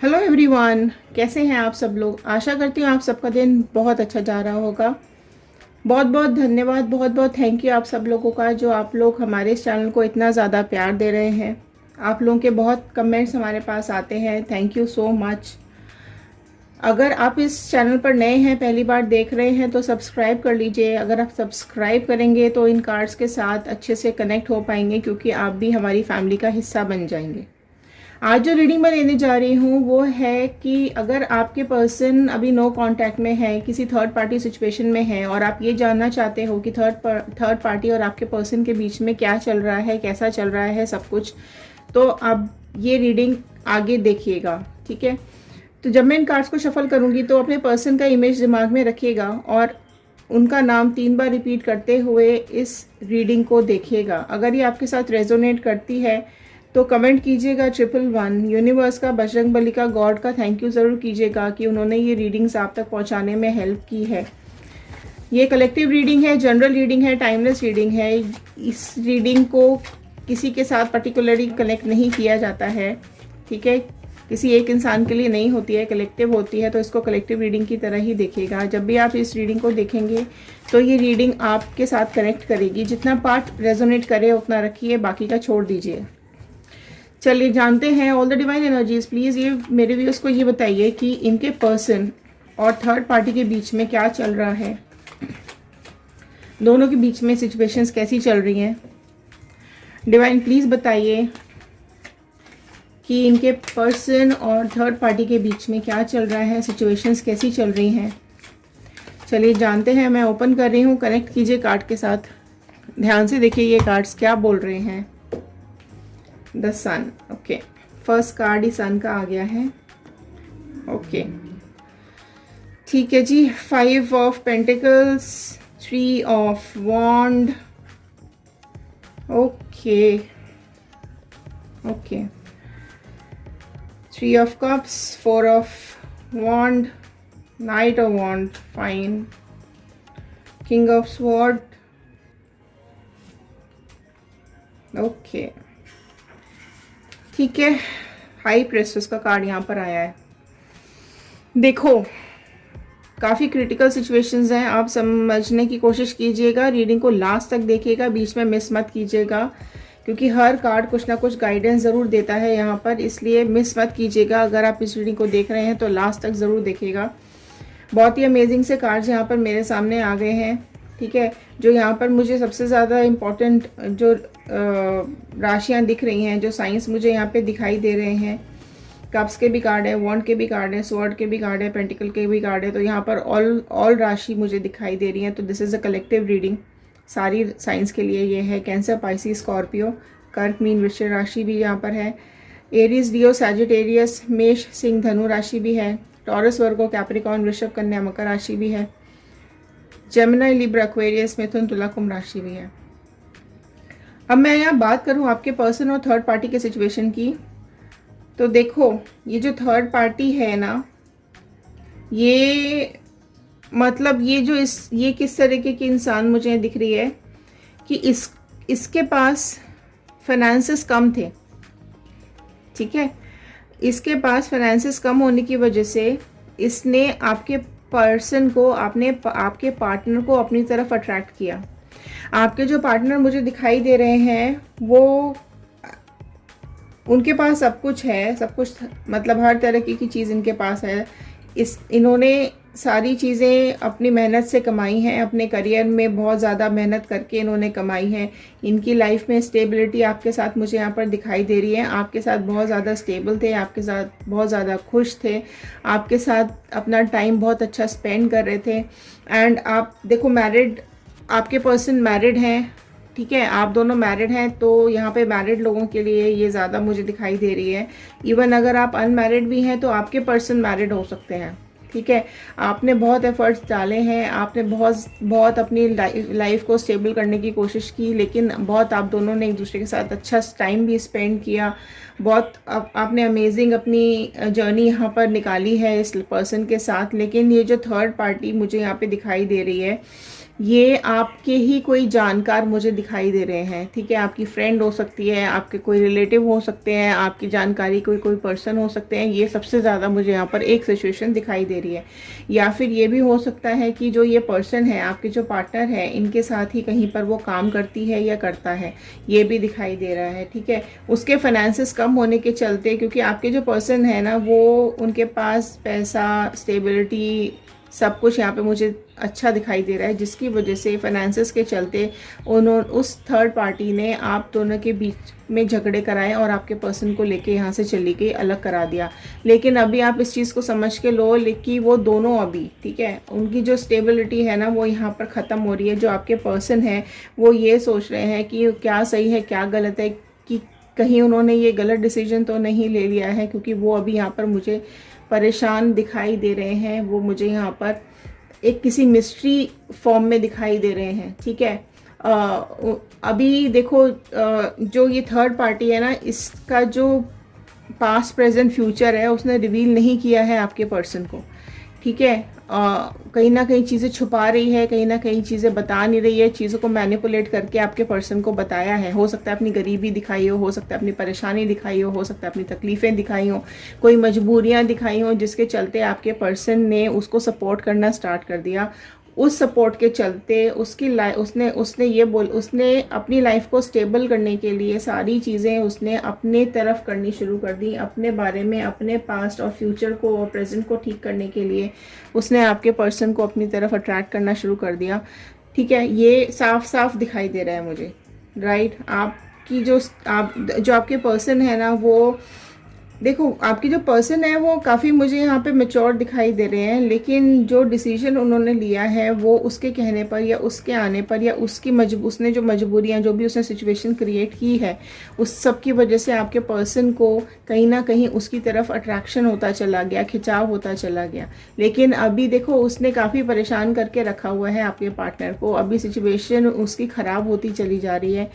Hello everyone, कैसे हैं आप सब लोग। आशा करती हूँ आप सबका दिन बहुत अच्छा जा रहा होगा। बहुत बहुत धन्यवाद, बहुत बहुत थैंक यू आप सब लोगों का, जो आप लोग हमारे इस चैनल को इतना ज़्यादा प्यार दे रहे हैं। आप लोगों के बहुत कमेंट्स हमारे पास आते हैं, थैंक यू सो मच। अगर आप इस चैनल पर नए हैं, पहली बार देख रहे हैं, तो सब्सक्राइब कर लीजिए। अगर आप सब्सक्राइब करेंगे तो इन कार्ड्स के साथ अच्छे से कनेक्ट हो पाएंगे, क्योंकि आप भी हमारी फैमिली का हिस्सा बन जाएंगे। आज जो रीडिंग मैं लेने जा रही हूँ वो है कि अगर आपके पर्सन अभी नो कांटेक्ट में है, किसी थर्ड पार्टी सिचुएशन में है, और आप ये जानना चाहते हो कि थर्ड पार्टी और आपके पर्सन के बीच में क्या चल रहा है, कैसा चल रहा है सब कुछ, तो आप ये रीडिंग आगे देखिएगा, ठीक है। तो जब मैं इन कार्ड्स को शफल करूँगी तो अपने पर्सन का इमेज दिमाग में रखिएगा और उनका नाम 3 बार रिपीट करते हुए इस रीडिंग को देखिएगा। अगर ये आपके साथ रेजोनेट करती है तो कमेंट कीजिएगा 111। यूनिवर्स का, बजरंग बली का, गॉड का थैंक यू ज़रूर कीजिएगा कि उन्होंने ये रीडिंग्स आप तक पहुंचाने में हेल्प की है। ये कलेक्टिव रीडिंग है, जनरल रीडिंग है, टाइमलेस रीडिंग है। इस रीडिंग को किसी के साथ पर्टिकुलरली कनेक्ट नहीं किया जाता है, ठीक है। किसी एक इंसान के लिए नहीं होती है, कलेक्टिव होती है, तो इसको कलेक्टिव रीडिंग की तरह ही देखिएगा। जब भी आप इस रीडिंग को देखेंगे तो ये रीडिंग आपके साथ कनेक्ट करेगी। जितना पार्ट रेजोनेट करे उतना रखिए, बाकी का छोड़ दीजिए। चलिए जानते हैं। All the divine energies, please ये मेरे व्यूअर्स को ये बताइए कि इनके पर्सन और थर्ड पार्टी के बीच में क्या चल रहा है। दोनों के बीच में सिचुएशंस कैसी चल रही हैं। डिवाइन प्लीज़ बताइए कि इनके पर्सन और थर्ड पार्टी के बीच में क्या चल रहा है, सिचुएशंस कैसी चल रही हैं। चलिए जानते हैं। मैं ओपन कर रही हूँ, कनेक्ट कीजिए कार्ड के साथ। ध्यान से देखिए ये कार्ड्स क्या बोल रहे हैं। The sun, okay. First card ही सन का आ गया है, ओके, ठीक है जी। 5 of pentacles, 3 of wand, okay okay, 3 of cups, 4 of wand, knight of wand, fine, king of sword, okay, ठीक है। हाई प्रेस्टेस का कार्ड यहाँ पर आया है। देखो, काफ़ी क्रिटिकल सिचुएशंस हैं, आप समझने की कोशिश कीजिएगा। रीडिंग को लास्ट तक देखिएगा, बीच में मिस मत कीजिएगा, क्योंकि हर कार्ड कुछ ना कुछ गाइडेंस ज़रूर देता है यहाँ पर, इसलिए मिस मत कीजिएगा। अगर आप इस रीडिंग को देख रहे हैं तो लास्ट तक ज़रूर देखिएगा। बहुत ही अमेजिंग से कार्ड्स यहाँ पर मेरे सामने आ गए हैं, ठीक है। जो यहाँ पर मुझे सबसे ज़्यादा इम्पोर्टेंट जो राशियाँ दिख रही हैं, जो साइंस मुझे यहाँ पे दिखाई दे रहे हैं, कप्स के भी कार्ड है, वॉन्ड के भी कार्ड है, स्वॉर्ड के भी कार्ड है, पेंटिकल के भी कार्ड है, तो यहाँ पर ऑल राशि मुझे दिखाई दे रही है। तो this is a collective reading, सारी साइंस के लिए ये है। कैंसर, पाइसी, स्कॉर्पियो, कर्क, मीन, वृश्चिक राशि भी यहाँ पर है। एरीज, लियो, सैजिटेरियस, मेष, सिंह, धनु राशि भी है। टॉरस, वर्गो, कैप्रिकॉर्न, वृषभ, कन्या, मकर राशि भी है। जेमिनी, लिब्रा, एक्वेरियस, मिथुन, तुला, कुंभ राशि भी है। अब मैं यहाँ बात करूँ आपके पर्सन और थर्ड पार्टी के सिचुएशन की, तो देखो ये जो थर्ड पार्टी है ना, ये मतलब ये किस तरीके की इंसान मुझे दिख रही है कि इसके पास फाइनेंसेस कम थे, ठीक है। इसके पास फाइनेंसेस कम होने की वजह से इसने आपके पर्सन को, आपके पार्टनर को अपनी तरफ अट्रैक्ट किया। आपके जो पार्टनर मुझे दिखाई दे रहे हैं वो, उनके पास सब कुछ है, सब कुछ मतलब हर तरह की चीज़ इनके पास है। इन्होंने सारी चीज़ें अपनी मेहनत से कमाई हैं, अपने करियर में बहुत ज़्यादा मेहनत करके इन्होंने कमाई है। इनकी लाइफ में स्टेबिलिटी आपके साथ मुझे यहाँ पर दिखाई दे रही है। आपके साथ बहुत ज़्यादा स्टेबल थे, आपके साथ बहुत ज़्यादा खुश थे, आपके साथ अपना टाइम बहुत अच्छा स्पेंड कर रहे थे। एंड आप देखो, मैरिड, आपके पर्सन मैरिड हैं, ठीक है। आप दोनों मैरिड हैं, तो यहाँ पे मैरिड लोगों के लिए ये ज़्यादा मुझे दिखाई दे रही है। इवन अगर आप अनमैरिड भी हैं तो आपके पर्सन मैरिड हो सकते हैं, ठीक है। आपने बहुत एफर्ट्स डाले हैं, आपने बहुत अपनी लाइफ को स्टेबल करने की कोशिश की, लेकिन बहुत आप दोनों ने एक दूसरे के साथ अच्छा टाइम भी स्पेंड किया। बहुत आपने अमेजिंग अपनी जर्नी यहाँ पर निकाली है इस पर्सन के साथ। लेकिन ये जो थर्ड पार्टी मुझे यहाँ पे दिखाई दे रही है, ये आपके ही कोई जानकार मुझे दिखाई दे रहे हैं, ठीक है। आपकी फ्रेंड हो सकती है, आपके कोई रिलेटिव हो सकते हैं, आपकी जानकारी कोई पर्सन हो सकते हैं। ये सबसे ज़्यादा मुझे यहाँ पर एक सिचुएशन दिखाई दे रही है। या फिर ये भी हो सकता है कि जो ये पर्सन है, आपके जो पार्टनर है, इनके साथ ही कहीं पर वो काम करती है या करता है, ये भी दिखाई दे रहा है, ठीक है। उसके फाइनेंसेस कम होने के चलते, क्योंकि आपके जो पर्सन है ना, वो उनके पास पैसा, स्टेबिलिटी, सब कुछ यहाँ पे मुझे अच्छा दिखाई दे रहा है, जिसकी वजह से फाइनेंसेस के चलते उस थर्ड पार्टी ने आप दोनों के बीच में झगड़े कराए और आपके पर्सन को लेके यहाँ से चली गई, अलग करा दिया। लेकिन अभी आप इस चीज़ को समझ के लो कि वो दोनों अभी, ठीक है, उनकी जो स्टेबिलिटी है ना, वो यहाँ पर ख़त्म हो रही है। जो आपके पर्सन है वो ये सोच रहे हैं कि क्या सही है क्या गलत है, कि कहीं उन्होंने ये गलत डिसीजन तो नहीं ले लिया है, क्योंकि वो अभी यहाँ पर मुझे परेशान दिखाई दे रहे हैं। वो मुझे यहाँ पर एक किसी मिस्ट्री फॉर्म में दिखाई दे रहे हैं, ठीक है। अभी देखो, जो ये थर्ड पार्टी है ना, इसका जो पास्ट प्रेजेंट फ्यूचर है उसने रिवील नहीं किया है आपके पर्सन को, ठीक है। कहीं ना कहीं चीज़ें छुपा रही है, कहीं ना कहीं चीज़ें बता नहीं रही है, चीज़ों को मैनिपुलेट करके आपके पर्सन को बताया है। हो सकता है अपनी गरीबी दिखाई हो सकता है अपनी परेशानी दिखाई हो सकता है अपनी तकलीफ़ें दिखाई हो, कोई मजबूरियां दिखाई हो, जिसके चलते आपके पर्सन ने उसको सपोर्ट करना स्टार्ट कर दिया। उस सपोर्ट के चलते उसकी लाइफ उसने अपनी लाइफ को स्टेबल करने के लिए सारी चीज़ें उसने अपने तरफ करनी शुरू कर दी। अपने बारे में, अपने पास्ट और फ्यूचर को और प्रेजेंट को ठीक करने के लिए उसने आपके पर्सन को अपनी तरफ अट्रैक्ट करना शुरू कर दिया, ठीक है। ये साफ साफ दिखाई दे रहा है मुझे, राइट। आपकी जो आपके पर्सन है ना, वो देखो, आपकी जो पर्सन है वो काफ़ी मुझे यहाँ पे मैच्योर दिखाई दे रहे हैं, लेकिन जो डिसीजन उन्होंने लिया है वो उसके कहने पर या उसके आने पर या उसने जो मजबूरियाँ, जो भी उसने सिचुएशन क्रिएट की है, उस सब की वजह से आपके पर्सन को कहीं ना कहीं उसकी तरफ अट्रैक्शन होता चला गया, खिंचाव होता चला गया। लेकिन अभी देखो, उसने काफ़ी परेशान करके रखा हुआ है आपके पार्टनर को। अभी सिचुएशन उसकी ख़राब होती चली जा रही है।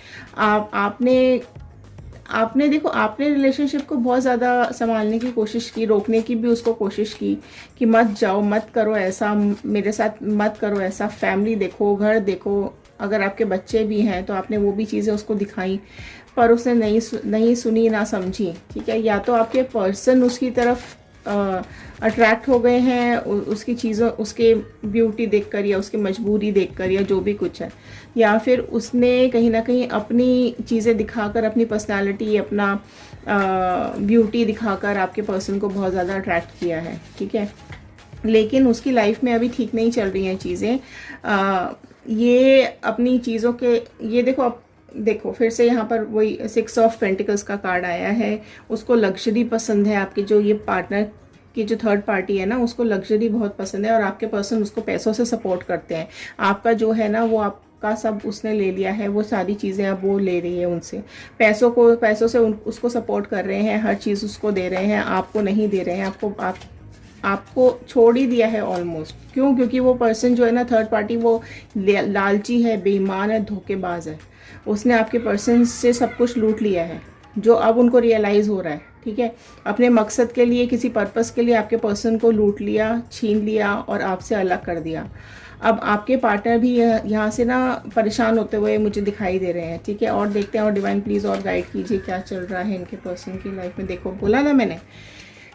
आपने देखो, आपने रिलेशनशिप को बहुत ज़्यादा संभालने की कोशिश की, रोकने की भी उसको कोशिश की कि मत जाओ, मत करो ऐसा, मेरे साथ मत करो ऐसा, फैमिली देखो, घर देखो, अगर आपके बच्चे भी हैं तो आपने वो भी चीज़ें उसको दिखाई, पर उसने नहीं सुनी, ना समझी, ठीक है। या तो आपके पर्सन उसकी तरफ अट्रैक्ट हो गए हैं उसकी चीज़ों, उसके ब्यूटी देखकर या उसकी मजबूरी देखकर या जो भी कुछ है, या फिर उसने कहीं ना कहीं अपनी चीज़ें दिखाकर, अपनी पर्सनालिटी, अपना ब्यूटी दिखाकर आपके पर्सन को बहुत ज़्यादा अट्रैक्ट किया है, ठीक है। लेकिन उसकी लाइफ में अभी ठीक नहीं चल रही हैं चीज़ें। ये अपनी चीज़ों के, ये देखो फिर से यहाँ पर वही 6 ऑफ पेंटिकल्स का कार्ड आया है। उसको लग्जरी पसंद है, आपके जो ये पार्टनर की जो थर्ड पार्टी है ना, उसको लग्जरी बहुत पसंद है और आपके पर्सन उसको पैसों से सपोर्ट करते हैं। आपका जो है ना, वो आपका सब उसने ले लिया है, वो सारी चीज़ें अब वो ले रही है उनसे, पैसों से उसको सपोर्ट कर रहे हैं, हर चीज़ उसको दे रहे हैं, आपको नहीं दे रहे हैं। आपको छोड़ ही दिया है ऑलमोस्ट। क्यों? क्योंकि वो पर्सन जो है ना, थर्ड पार्टी, वो लालची है, बेईमान है, धोखेबाज है। उसने आपके पर्सन से सब कुछ लूट लिया है, जो अब उनको रियलाइज़ हो रहा है, ठीक है। अपने मकसद के लिए, किसी पर्पस के लिए आपके पर्सन को लूट लिया, छीन लिया और आपसे अलग कर दिया। अब आपके पार्टनर भी यहाँ से ना परेशान होते हुए मुझे दिखाई दे रहे हैं, ठीक है। और देखते हैं, और डिवाइन प्लीज़ और गाइड कीजिए क्या चल रहा है इनके पर्सन की लाइफ में। देखो, बोला ना मैंने,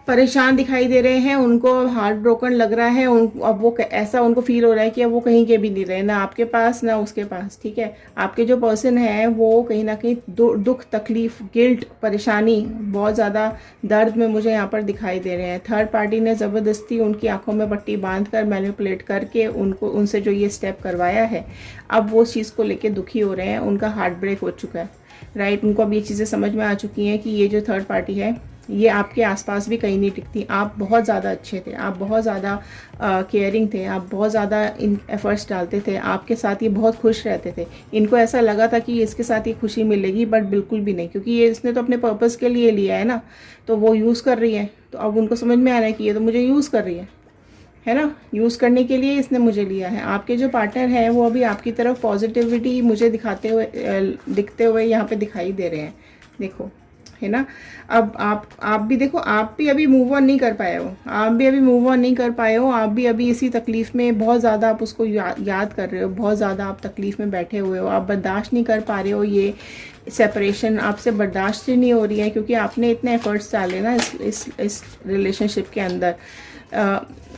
परेशान दिखाई दे रहे हैं, उनको हार्ट ब्रोकन लग रहा है, अब वो ऐसा उनको फील हो रहा है कि अब वो कहीं के भी नहीं रहे, ना आपके पास ना उसके पास, ठीक है। आपके जो पर्सन है वो कहीं ना कहीं दुख, तकलीफ, गिल्ट, परेशानी, बहुत ज़्यादा दर्द में मुझे यहाँ पर दिखाई दे रहे हैं। थर्ड पार्टी ने ज़बरदस्ती उनकी आंखों में पट्टी बांध कर, मैनिपुलेट करके उनसे जो ये स्टेप करवाया है, अब वो उस चीज़ को लेके दुखी हो रहे हैं, उनका हार्ट ब्रेक हो चुका है, राइट। उनको अब ये चीज़ें समझ में आ चुकी हैं कि ये जो थर्ड पार्टी है, ये आपके आसपास भी कहीं नहीं टिकती। आप बहुत ज़्यादा अच्छे थे, आप बहुत ज़्यादा केयरिंग थे, आप बहुत ज़्यादा इन एफर्ट्स डालते थे, आपके साथ ये बहुत खुश रहते थे। इनको ऐसा लगा था कि इसके साथ ये खुशी मिलेगी, बट बिल्कुल भी नहीं, क्योंकि ये इसने तो अपने पर्पस के लिए लिया है ना, तो वो यूज़ कर रही है। तो अब उनको समझ में आ रहा है कि ये तो मुझे यूज़ कर रही है ना, यूज़ करने के लिए इसने मुझे लिया है। आपके जो पार्टनर है वो अभी आपकी तरफ पॉजिटिविटी मुझे दिखते हुए यहाँ पे दिखाई दे रहे हैं। देखो, है ना। अब आप भी देखो, आप भी अभी मूव ऑन नहीं कर पाए हो, आप भी अभी मूव ऑन नहीं कर पाए हो, आप भी अभी इसी तकलीफ़ में बहुत ज़्यादा आप उसको याद कर रहे हो, बहुत ज़्यादा आप तकलीफ़ में बैठे हुए हो, आप बर्दाश्त नहीं कर पा रहे हो, ये सेपरेशन आपसे बर्दाश्त ही नहीं हो रही है क्योंकि आपने इतने एफर्ट्स डाले ना इस रिलेशनशिप के अंदर।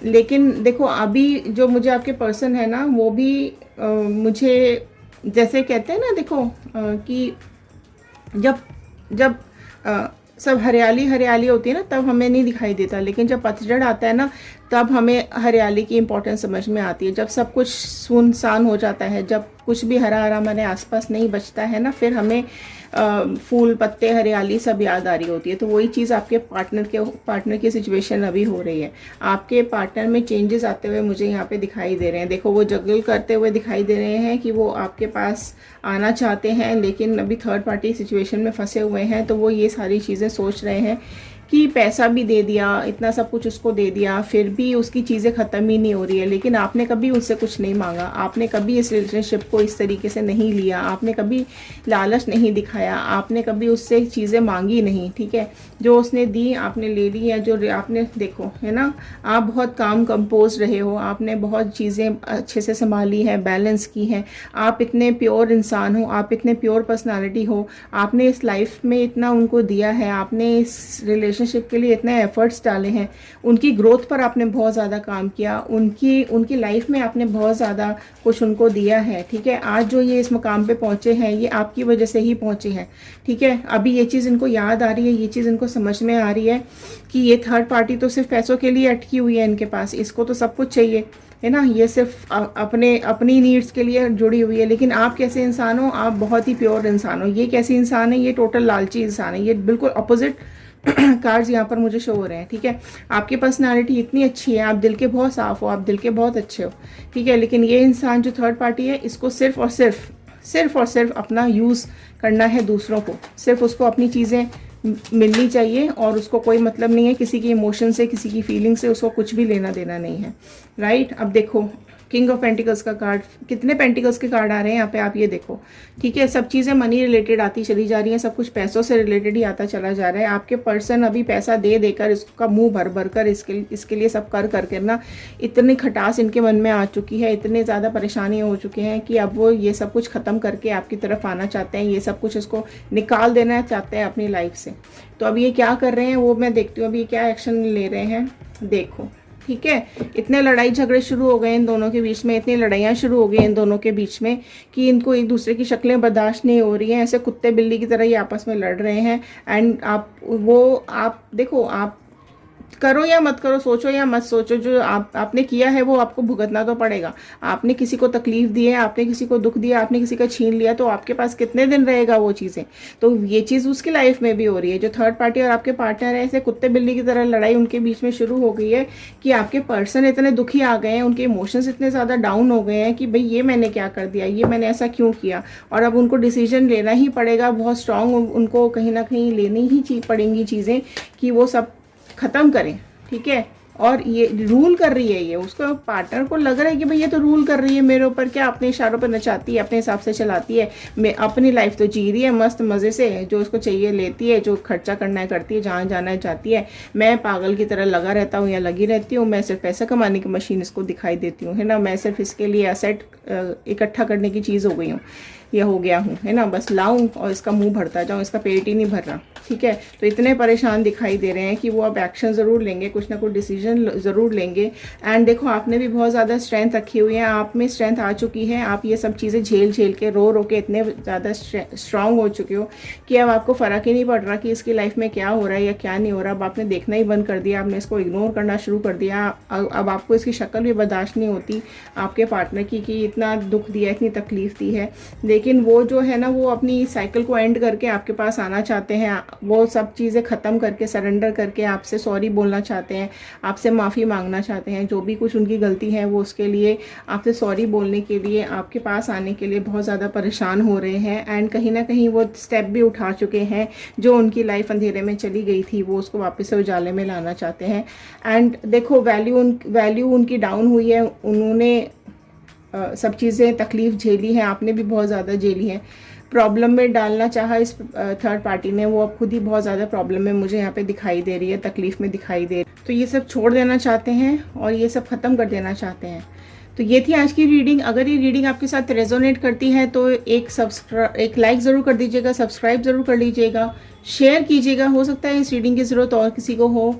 लेकिन देखो अभी जो मुझे आपके पर्सन है ना वो भी मुझे जैसे कहते हैं ना, देखो कि जब जब सब हरियाली हरियाली होती है ना तब हमें नहीं दिखाई देता, लेकिन जब पतझड़ आता है ना तब हमें हरियाली की इम्पोर्टेंस समझ में आती है। जब सब कुछ सुनसान हो जाता है, जब कुछ भी हरा हरा हमारे आसपास नहीं बचता है ना, फिर हमें फूल पत्ते हरियाली सब याद आ रही होती है। तो वही चीज़ आपके पार्टनर की सिचुएशन अभी हो रही है। आपके पार्टनर में चेंजेस आते हुए मुझे यहाँ पे दिखाई दे रहे हैं। देखो वो जगल करते हुए दिखाई दे रहे हैं कि वो आपके पास आना चाहते हैं, लेकिन अभी थर्ड पार्टी सिचुएशन में फंसे हुए हैं। तो वो ये सारी चीज़ें सोच रहे हैं कि पैसा भी दे दिया, इतना सब कुछ उसको दे दिया, फिर भी उसकी चीज़ें ख़त्म ही नहीं हो रही है। लेकिन आपने कभी उससे कुछ नहीं मांगा, आपने कभी इस रिलेशनशिप को इस तरीके से नहीं लिया, आपने कभी लालच नहीं दिखाया, आपने कभी उससे चीज़ें मांगी नहीं, ठीक है। जो उसने दी आपने ले ली है, जो आपने देखो है ना, आप बहुत काम कंपोज रहे हो, आपने बहुत चीज़ें अच्छे से संभाली है, बैलेंस की हैं। आप इतने प्योर इंसान हो, आप इतने प्योर पर्सनालिटी हो, आपने इस लाइफ में इतना उनको दिया है, आपने इस रिलेशनशिप के लिए इतने एफर्ट्स डाले हैं, उनकी ग्रोथ पर आपने बहुत ज़्यादा काम किया, उनकी लाइफ में आपने बहुत ज़्यादा कुछ उनको दिया है, ठीक है। आज जो ये इस मुकाम पे पहुँचे हैं ये आपकी वजह से ही पहुँचे हैं, ठीक है। अभी ये चीज़ इनको याद आ रही है, ये चीज़ इनको समझ में आ रही है कि ये थर्ड पार्टी तो सिर्फ पैसों के लिए अटकी हुई है इनके पास, इसको तो सब कुछ चाहिए है ना, ये सिर्फ अपनी नीड्स के लिए जुड़ी हुई है। लेकिन आप कैसे इंसान हो, आप बहुत ही प्योर इंसान हो। ये कैसी इंसान है, ये टोटल लालची इंसान है, ये बिल्कुल अपोजिट कार्ड्स यहाँ पर मुझे शो हो रहे हैं, ठीक है। आपकी पर्सनालिटी इतनी अच्छी है, आप दिल के बहुत साफ़ हो, आप दिल के बहुत अच्छे हो, ठीक है। लेकिन ये इंसान जो थर्ड पार्टी है, इसको सिर्फ और सिर्फ अपना यूज़ करना है दूसरों को, सिर्फ उसको अपनी चीज़ें मिलनी चाहिए और उसको कोई मतलब नहीं है किसी की इमोशन से, किसी की फीलिंग से, उसको कुछ भी लेना देना नहीं है, राइट। अब देखो किंग ऑफ पेंटिकल्स का कार्ड, कितने पेंटिकल्स के कार्ड आ रहे हैं यहाँ पे, आप ये देखो, ठीक है। सब चीज़ें मनी रिलेटेड आती चली जा रही हैं, सब कुछ पैसों से रिलेटेड ही आता चला जा रहा है। आपके पर्सन अभी पैसा दे देकर, इसका मुंह भर भर कर, इसके लिए सब कर ना इतनी खटास इनके मन में आ चुकी है, इतने ज़्यादा परेशानी हो चुके हैं कि अब वो ये सब कुछ ख़त्म करके आपकी तरफ आना चाहते हैं, ये सब कुछ इसको निकाल देना चाहते हैं अपनी लाइफ से। तो अब ये क्या कर रहे हैं वो मैं देखती हूँ, अभी ये क्या एक्शन ले रहे हैं, देखो, ठीक है। इतने लड़ाई झगड़े शुरू हो गए इन दोनों के बीच में, इतनी लड़ाइयाँ शुरू हो गई इन दोनों के बीच में कि इनको एक दूसरे की शक्लें बर्दाश्त नहीं हो रही हैं, ऐसे कुत्ते बिल्ली की तरह ये आपस में लड़ रहे हैं। एंड आप देखो, आप करो या मत करो, सोचो या मत सोचो, जो आपने किया है वो आपको भुगतना तो पड़ेगा। आपने किसी को तकलीफ दी है, आपने किसी को दुख दिया, आपने किसी का छीन लिया, तो आपके पास कितने दिन रहेगा वो चीज़ें। तो ये चीज़ उसकी लाइफ में भी हो रही है। जो थर्ड पार्टी और आपके पार्टनर है, ऐसे कुत्ते बिल्ली की तरह लड़ाई उनके बीच में शुरू हो गई है कि आपके पर्सन इतने दुखी आ गए हैं, उनके इमोशंस इतने ज़्यादा डाउन हो गए हैं कि भाई ये मैंने क्या कर दिया, ये मैंने ऐसा क्यों किया। और अब उनको डिसीजन लेना ही पड़ेगा, बहुत स्ट्रांग उनको कहीं ना कहीं लेनी ही पड़ेंगी चीज़ें कि वो सब ख़त्म करें, ठीक है। और ये रूल कर रही है, ये उसको पार्टनर को लग रहा है कि भाई ये तो रूल कर रही है मेरे ऊपर, क्या अपने इशारों पर नचाती है, अपने हिसाब से चलाती है, मैं अपनी लाइफ तो जी रही है मस्त मज़े से, जो उसको चाहिए लेती है, जो खर्चा करना है करती है, जहाँ जाना है जाती है। मैं पागल की तरह लगा रहता हूँ या लगी रहती हूँ, मैं सिर्फ पैसा कमाने की मशीन इसको दिखाई देती हूँ, है ना। मैं सिर्फ इसके लिए एसेट इकट्ठा करने की चीज़ हो गई हूँ, या हो गया हूँ, है ना। बस लाऊं और इसका मुंह भरता जाऊँ, इसका पेट ही नहीं भर रहा, ठीक है। तो इतने परेशान दिखाई दे रहे हैं कि वो अब एक्शन ज़रूर लेंगे, कुछ ना कुछ डिसीजन ज़रूर लेंगे। एंड देखो आपने भी बहुत ज़्यादा स्ट्रेंथ रखी हुई है, आप में स्ट्रेंथ आ चुकी है, आप ये सब चीज़ें झेल के रो के इतने ज़्यादा स्ट्रांग हो चुके हो कि अब आपको फ़र्क ही नहीं पड़ रहा कि इसकी लाइफ में क्या हो रहा है या क्या नहीं हो रहा। अब आपने देखना ही बंद कर दिया, आपने इसको इग्नोर करना शुरू कर दिया। अब आपको इसकी शक्ल भी बर्दाश्त नहीं होती आपके पार्टनर की कि इतना दुख दिया, इतनी तकलीफ़ दी है। लेकिन वो जो है ना, वो अपनी साइकिल को एंड करके आपके पास आना चाहते हैं, वो सब चीज़ें ख़त्म करके सरेंडर करके आपसे सॉरी बोलना चाहते हैं, आपसे माफ़ी मांगना चाहते हैं। जो भी कुछ उनकी गलती है वो उसके लिए आपसे सॉरी बोलने के लिए, आपके पास आने के लिए बहुत ज़्यादा परेशान हो रहे हैं। एंड कहीं ना कहीं वो स्टेप भी उठा चुके हैं, जो उनकी लाइफ अंधेरे में चली गई थी वो उसको वापस से उजाले में लाना चाहते हैं। एंड देखो वैल्यू उनकी डाउन हुई है, उन्होंने सब चीज़ें तकलीफ़ झेली है, आपने भी बहुत ज़्यादा झेली है। प्रॉब्लम में डालना चाहा इस थर्ड पार्टी ने, वो अब खुद ही बहुत ज़्यादा प्रॉब्लम में मुझे यहाँ पे दिखाई दे रही है, तकलीफ़ में दिखाई दे रही है। तो ये सब छोड़ देना चाहते हैं और ये सब ख़त्म कर देना चाहते हैं। तो ये थी आज की रीडिंग। अगर ये रीडिंग आपके साथ रेजोनेट करती है तो एक लाइक ज़रूर कर दीजिएगा, सब्सक्राइब ज़रूर कर लीजिएगा, शेयर कीजिएगा। हो सकता है इस रीडिंग की ज़रूरत और किसी को हो।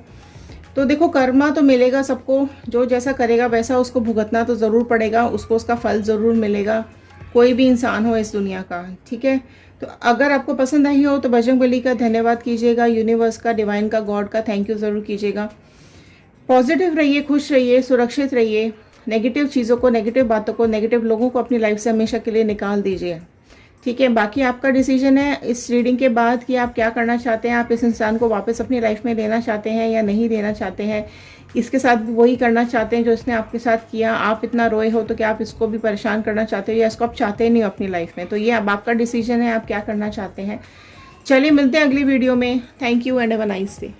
तो देखो, कर्मा तो मिलेगा सबको, जो जैसा करेगा वैसा उसको भुगतना तो ज़रूर पड़ेगा, उसको उसका फल ज़रूर मिलेगा, कोई भी इंसान हो इस दुनिया का। ठीक है, तो अगर आपको पसंद आई हो तो बजरंगबली का धन्यवाद कीजिएगा, यूनिवर्स का, डिवाइन का, गॉड का थैंक यू ज़रूर कीजिएगा। पॉजिटिव रहिए, खुश रहिए, सुरक्षित रहिए। नेगेटिव चीज़ों को, नेगेटिव बातों को, नेगेटिव लोगों को अपनी लाइफ से हमेशा के लिए निकाल दीजिए। ठीक है, बाकी आपका डिसीजन है इस रीडिंग के बाद कि आप क्या करना चाहते हैं। आप इस इंसान को वापस अपनी लाइफ में लेना चाहते हैं या नहीं लेना चाहते हैं, इसके साथ भी वही करना चाहते हैं जो इसने आपके साथ किया। आप इतना रोए हो तो क्या आप इसको भी परेशान करना चाहते हो या इसको आप चाहते नहीं हो अपनी लाइफ में। तो ये अब आपका डिसीजन है, आप क्या करना चाहते हैं। चलिए मिलते हैं अगली वीडियो में। Thank you and have a nice day.